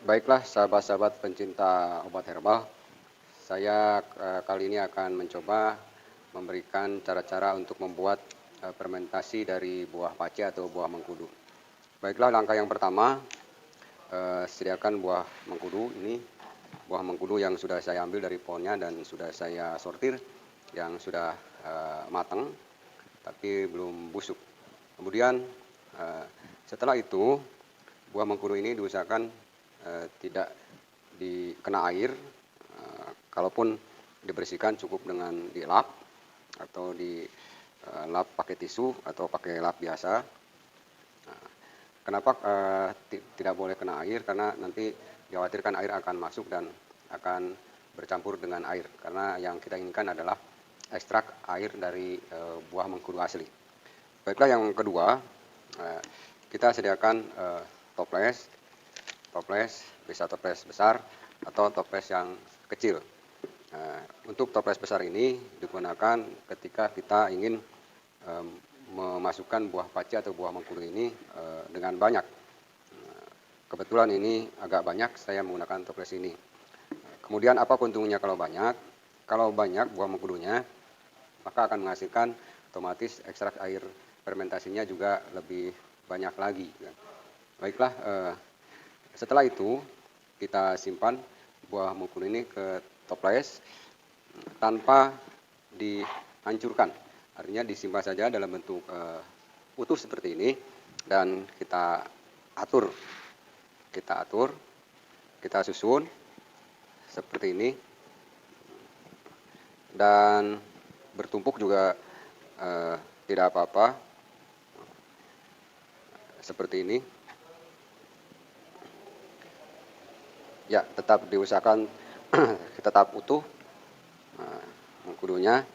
Baiklah sahabat-sahabat pencinta obat herbal, saya kali ini akan mencoba memberikan cara-cara untuk membuat fermentasi dari buah pace atau buah mengkudu. Baiklah, langkah yang pertama, sediakan buah mengkudu ini, buah mengkudu yang sudah saya ambil dari pohonnya dan sudah saya sortir, yang sudah matang tapi belum busuk. Kemudian setelah itu buah mengkudu ini diusahakan tidak dikena air, kalaupun dibersihkan cukup dengan dilap atau dilap pakai tisu atau pakai lap biasa. Kenapa tidak boleh kena air? Karena nanti dikhawatirkan air akan masuk dan akan bercampur dengan air, karena yang kita inginkan adalah ekstrak air dari buah mengkudu asli. Baiklah, yang kedua, kita sediakan toples, bisa toples besar atau toples yang kecil. Untuk toples besar ini digunakan ketika kita ingin memasukkan buah pace atau buah mengkudu ini dengan banyak. Kebetulan ini agak banyak, saya menggunakan toples ini. Kemudian apa keuntungannya kalau banyak? Kalau banyak buah mengkudunya, maka akan menghasilkan otomatis ekstrak air fermentasinya juga lebih banyak lagi. Baiklah, setelah itu kita simpan buah mengkudu ini ke toples tanpa dihancurkan. Artinya disimpan saja dalam bentuk utuh seperti ini dan kita atur, kita susun seperti ini, dan bertumpuk juga tidak apa-apa, seperti ini. Ya, tetap diusahakan tetap utuh mengkudunya.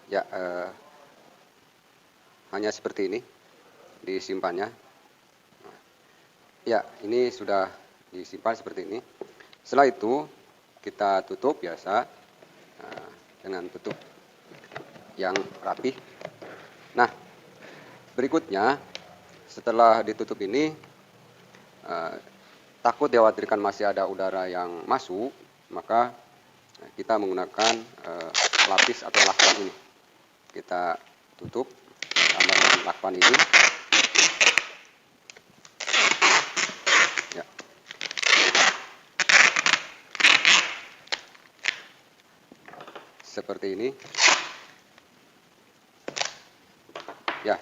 Ya, hanya seperti ini disimpannya. Ya, ini sudah disimpan seperti ini. Setelah itu kita tutup biasa dengan tutup yang rapi. Nah, berikutnya setelah ditutup ini, takut dikhawatirkan masih ada udara yang masuk, maka kita menggunakan lapis atau lakban ini. Kita tutup sama dengan lakban ini. Ya. Seperti ini. Ya,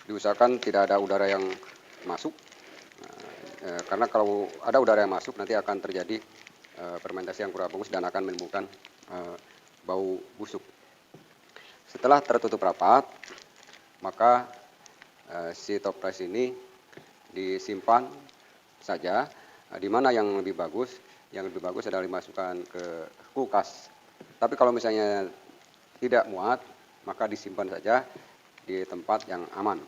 diusahakan tidak ada udara yang masuk, karena kalau ada udara yang masuk nanti akan terjadi fermentasi yang kurang bagus dan akan menimbulkan bau busuk. Setelah tertutup rapat, maka si toples ini disimpan saja. Di mana yang lebih bagus? Yang lebih bagus adalah dimasukkan ke kulkas. Tapi kalau misalnya tidak muat, maka disimpan saja di tempat yang aman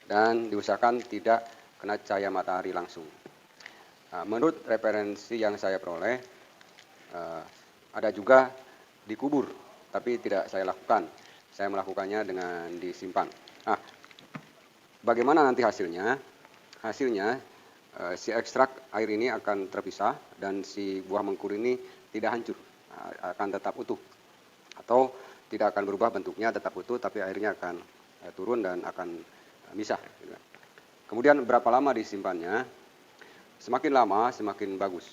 dan diusahakan tidak kena cahaya matahari langsung. Menurut referensi yang saya peroleh, ada juga dikubur, tapi tidak saya lakukan. Saya melakukannya dengan disimpan. Nah, bagaimana nanti hasilnya? Hasilnya si ekstrak air ini akan terpisah dan si buah mengkudu ini tidak hancur, akan tetap utuh, atau tidak akan berubah bentuknya, tetap utuh, tapi airnya akan turun dan akan misah. Kemudian berapa lama disimpannya? Semakin lama semakin bagus.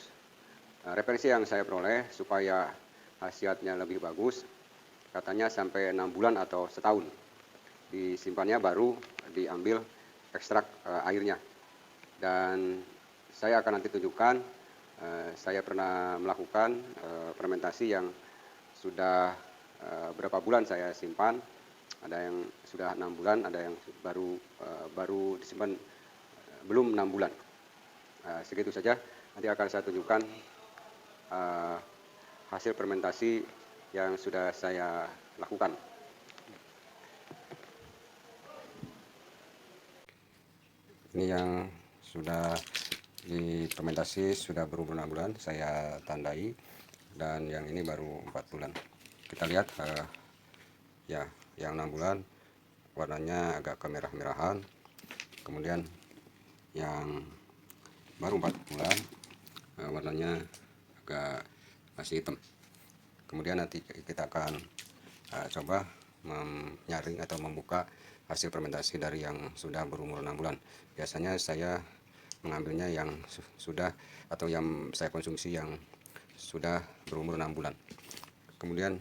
Referensi yang saya peroleh supaya khasiatnya lebih bagus, katanya sampai 6 bulan atau setahun disimpannya baru diambil ekstrak airnya. Dan saya akan nanti tunjukkan, saya pernah melakukan fermentasi yang sudah berapa bulan saya simpan. Ada yang sudah 6 bulan, ada yang baru disimpan belum 6 bulan. Segitu saja. Nanti akan saya tunjukkan hasil fermentasi yang sudah saya lakukan. Ini yang sudah difermentasi sudah berbulan-bulan saya tandai, dan yang ini baru 4 bulan. Kita lihat ya, yang 6 bulan warnanya agak kemerah-merahan. Kemudian yang baru 4 bulan, warnanya agak masih hitam. Kemudian nanti kita akan coba menyaring atau membuka hasil fermentasi dari yang sudah berumur 6 bulan. Biasanya saya mengambilnya yang sudah atau yang saya konsumsi yang sudah berumur 6 bulan. Kemudian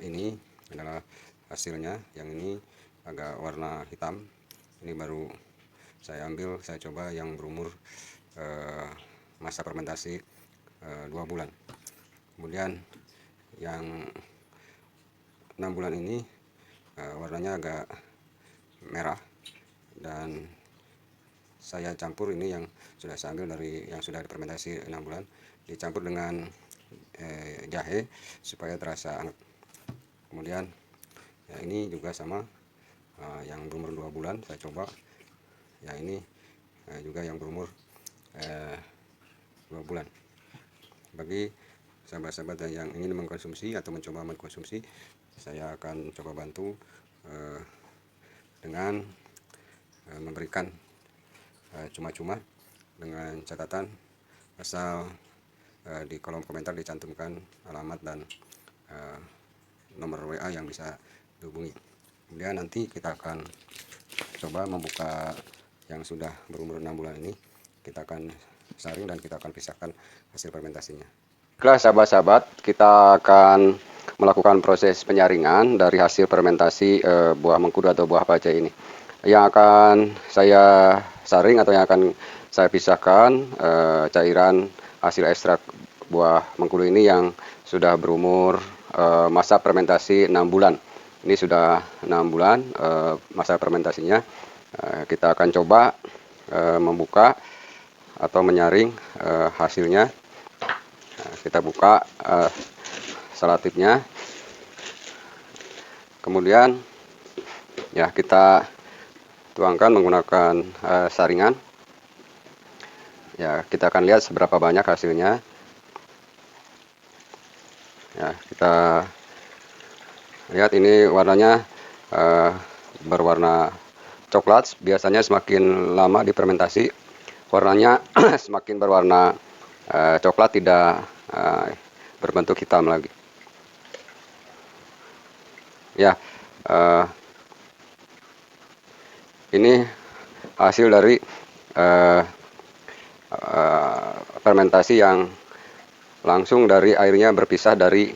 ini adalah hasilnya, yang ini agak warna hitam. Ini baru saya ambil, saya coba yang berumur masa fermentasi 2 bulan. Kemudian yang 6 bulan ini warnanya agak merah, dan saya campur ini yang sudah saya ambil dari yang sudah difermentasi 6 bulan, dicampur dengan jahe supaya terasa anget. Kemudian ya ini juga sama, yang berumur 2 bulan saya coba, ya ini juga yang berumur 2 bulan. Bagi sahabat-sahabat yang ingin mengkonsumsi atau mencoba mengkonsumsi, saya akan coba bantu dengan memberikan cuma-cuma, dengan catatan asal di kolom komentar dicantumkan alamat dan nomor WA yang bisa dihubungi. Kemudian nanti kita akan coba membuka yang sudah berumur 6 bulan ini. Kita akan saring dan kita akan pisahkan hasil fermentasinya. Baiklah sahabat-sahabat, kita akan melakukan proses penyaringan dari hasil fermentasi buah mengkudu atau buah pace ini. Yang akan saya saring atau yang akan saya pisahkan cairan hasil ekstrak buah mengkudu ini yang sudah berumur masa fermentasi 6 bulan. Ini sudah 6 bulan masa fermentasinya. Kita akan coba membuka atau menyaring hasilnya. Kita buka selotipnya, kemudian ya kita tuangkan menggunakan saringan. Ya, kita akan lihat seberapa banyak hasilnya. Ya, kita lihat ini warnanya berwarna coklat. Biasanya semakin lama difermentasi warnanya semakin berwarna coklat, tidak berbentuk hitam lagi. Ya, ini hasil dari fermentasi yang langsung dari airnya berpisah dari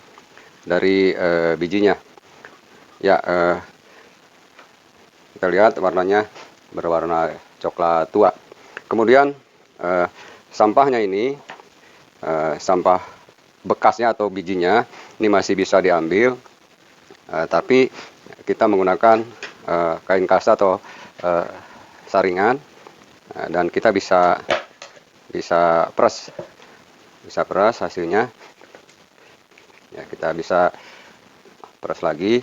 bijinya. Ya, kita lihat warnanya berwarna coklat tua. Kemudian sampahnya ini, sampah bekasnya atau bijinya ini masih bisa diambil, tapi kita menggunakan kain kasa atau saringan, dan kita bisa peras hasilnya. Ya, kita bisa peras lagi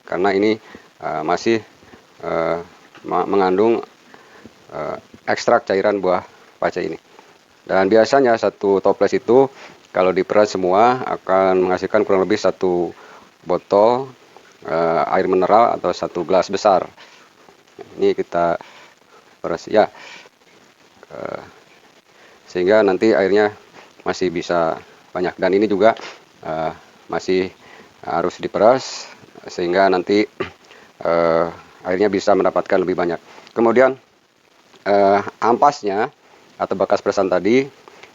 karena ini masih mengandung ekstrak cairan buah pace ini. Dan biasanya satu toples itu kalau diperas semua akan menghasilkan kurang lebih 1 botol air mineral atau 1 gelas besar. Ini kita peras ya, sehingga nanti airnya masih bisa banyak, dan ini juga masih harus diperas sehingga nanti airnya bisa mendapatkan lebih banyak. Kemudian ampasnya atau bekas perasan tadi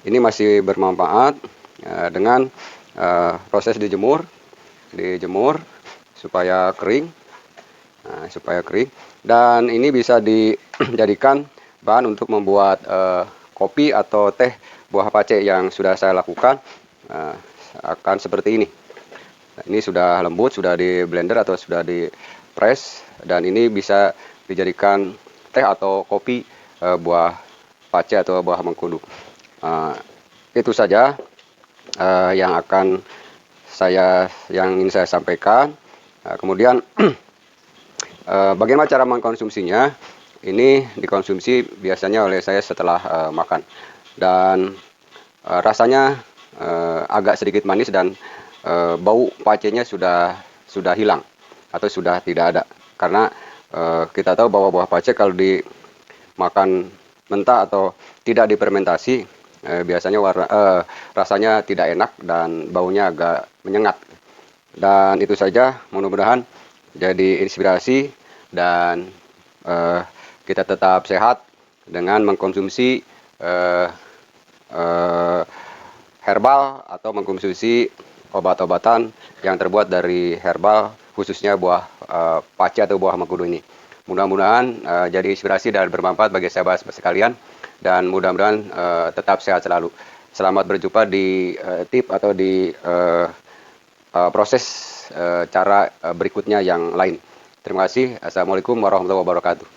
ini masih bermanfaat dengan proses dijemur supaya kering, dan ini bisa dijadikan bahan untuk membuat kopi atau teh buah pace yang sudah saya lakukan. Akan seperti ini. Nah, ini sudah lembut, sudah di blender atau sudah di press, dan ini bisa dijadikan teh atau kopi buah pace atau buah mengkudu. Itu saja yang ingin saya sampaikan. Kemudian bagaimana cara mengkonsumsinya? Ini dikonsumsi biasanya oleh saya setelah makan, dan rasanya agak sedikit manis, dan bau pacenya sudah hilang atau sudah tidak ada, karena kita tahu bahwa buah pace kalau makan mentah atau tidak difermentasi, biasanya rasanya tidak enak dan baunya agak menyengat. Dan itu saja, mudah-mudahan jadi inspirasi dan kita tetap sehat dengan mengkonsumsi eh, eh, herbal atau mengkonsumsi obat-obatan yang terbuat dari herbal, khususnya buah paci atau buah mengkudu ini. Mudah-mudahan jadi inspirasi dan bermanfaat bagi sahabat sekalian, dan mudah-mudahan tetap sehat selalu. Selamat berjumpa di tip atau di proses cara berikutnya yang lain. Terima kasih. Assalamualaikum warahmatullahi wabarakatuh.